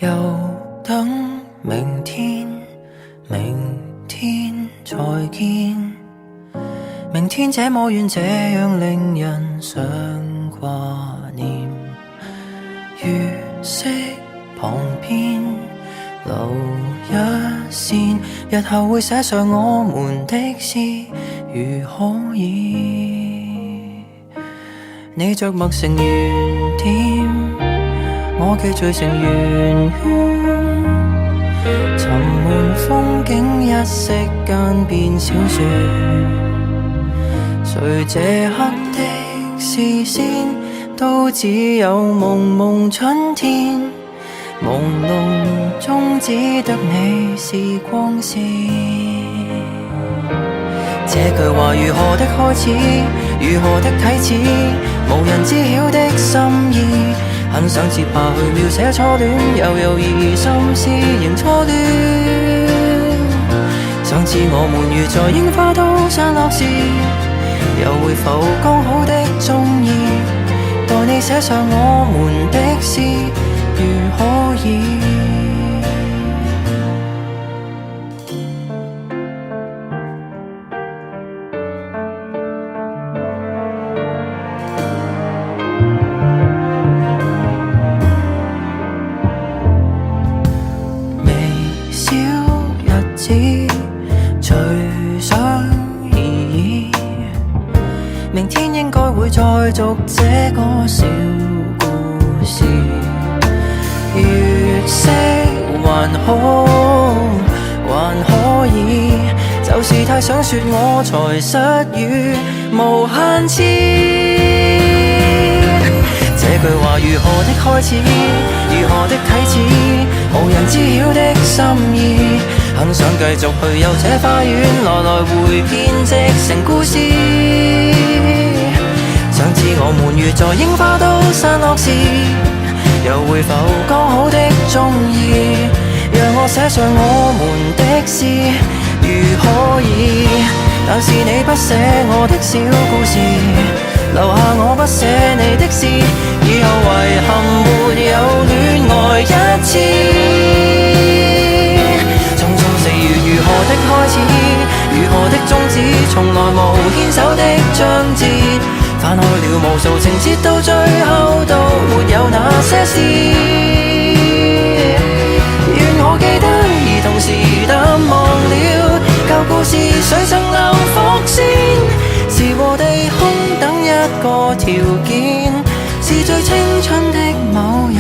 又等明天，明天再見。明天這麼遠，這樣令人想掛念。月色旁邊留一線，日後會寫上我們的詩，如可以。你着墨成圓點，我記聚成圓圈，沉悶風景一息間變小說。誰這刻的視線都只有蒙蒙春天，朦朧中只得你是光線。這句話如何的開始，如何的體似，無人知曉的心意。很想接下去描寫初戀，又猶豫心思仍錯亂。想知我們如在櫻花都散落時，又會否剛好的中意，待你寫上我們的詩，如可以。微小日子隨想而已，明天應該會再續這個小故事。月色還好，還可以，就是太想說我才失語無限次。這句話如何的開始，如何的體似，無人知曉的心意。很想繼續去遊這花園，來來回編織成故事。想知我們如在櫻花都散落時，又會否剛好的中意，讓我寫上我們的詩，如可以。但是你不寫我的小故事，留下我不寫你的詩，以後遺憾沒有戀愛一次。匆匆4月如何的開始，如何的終止，從來無牽手的章節，翻開了無數情節，到最後都沒有那些事。願我記得，而同時淡忘了舊故事，誰曾能伏線？時和地空等一個條件，是最青春的某人。